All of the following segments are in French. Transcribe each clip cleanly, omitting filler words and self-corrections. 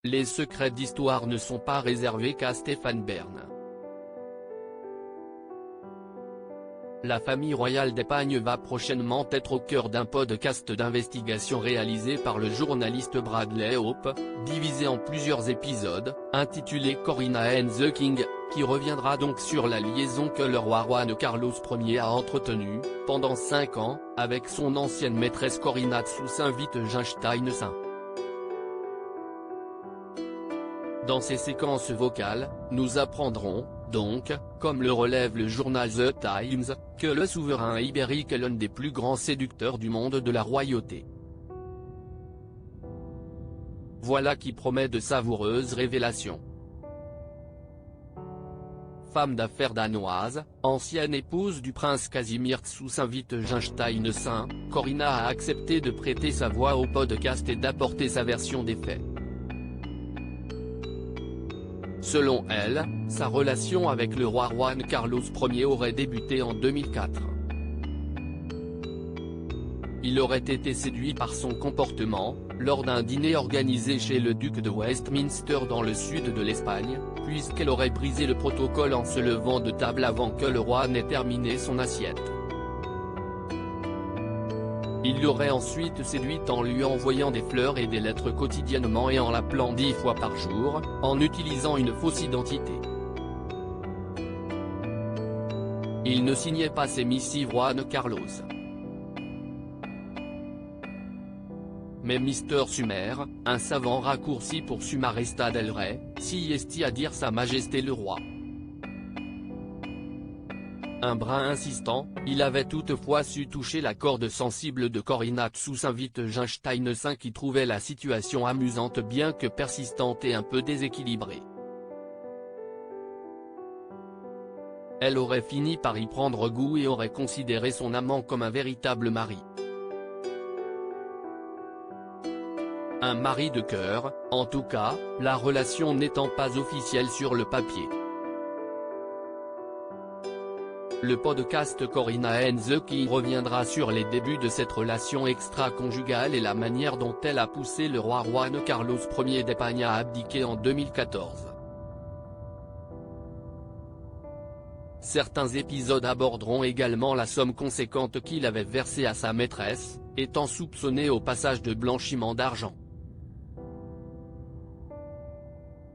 Les secrets d'histoire ne sont pas réservés qu'à Stéphane Bern. La famille royale d'Espagne va prochainement être au cœur d'un podcast d'investigation réalisé par le journaliste Bradley Hope, divisé en plusieurs épisodes, intitulé Corina and the King, qui reviendra donc sur la liaison que le roi Juan Carlos Ier a entretenue, pendant 5 ans, avec son ancienne maîtresse Corina Tsusinvite-Junstein-Saint. Dans ces séquences vocales, nous apprendrons, donc, comme le relève le journal The Times, que le souverain ibérique est l'un des plus grands séducteurs du monde de la royauté. Voilà qui promet de savoureuses révélations. Femme d'affaires danoise, ancienne épouse du prince Casimir Tsusinvite-Junstein-Saint, Corina a accepté de prêter sa voix au podcast et d'apporter sa version des faits. Selon elle, sa relation avec le roi Juan Carlos Ier aurait débuté en 2004. Il aurait été séduit par son comportement, lors d'un dîner organisé chez le duc de Westminster dans le sud de l'Espagne, puisqu'elle aurait brisé le protocole en se levant de table avant que le roi n'ait terminé son assiette. Il l'aurait ensuite séduite en lui envoyant des fleurs et des lettres quotidiennement et en l'appelant 10 fois par jour, en utilisant une fausse identité. Il ne signait pas ses missives Juan Carlos. Mais Mr Sumer, un savant raccourci pour Su Majestad el Rey, s'y estie à dire Sa Majesté le Roi. Un brin insistant, il avait toutefois su toucher la corde sensible de Corina Tsusinvite-Junstein-Saint qui trouvait la situation amusante bien que persistante et un peu déséquilibrée. Elle aurait fini par y prendre goût et aurait considéré son amant comme un véritable mari. Un mari de cœur, en tout cas, la relation n'étant pas officielle sur le papier. Le podcast Corina and the King reviendra sur les débuts de cette relation extra-conjugale et la manière dont elle a poussé le roi Juan Carlos Ier d'Espagne à abdiquer en 2014. Certains épisodes aborderont également la somme conséquente qu'il avait versée à sa maîtresse, étant soupçonné au passage de blanchiment d'argent.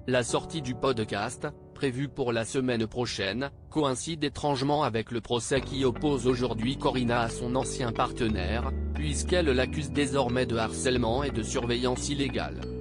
La sortie du podcast, prévue pour la semaine prochaine, coïncide étrangement avec le procès qui oppose aujourd'hui Corina à son ancien partenaire, puisqu'elle l'accuse désormais de harcèlement et de surveillance illégale.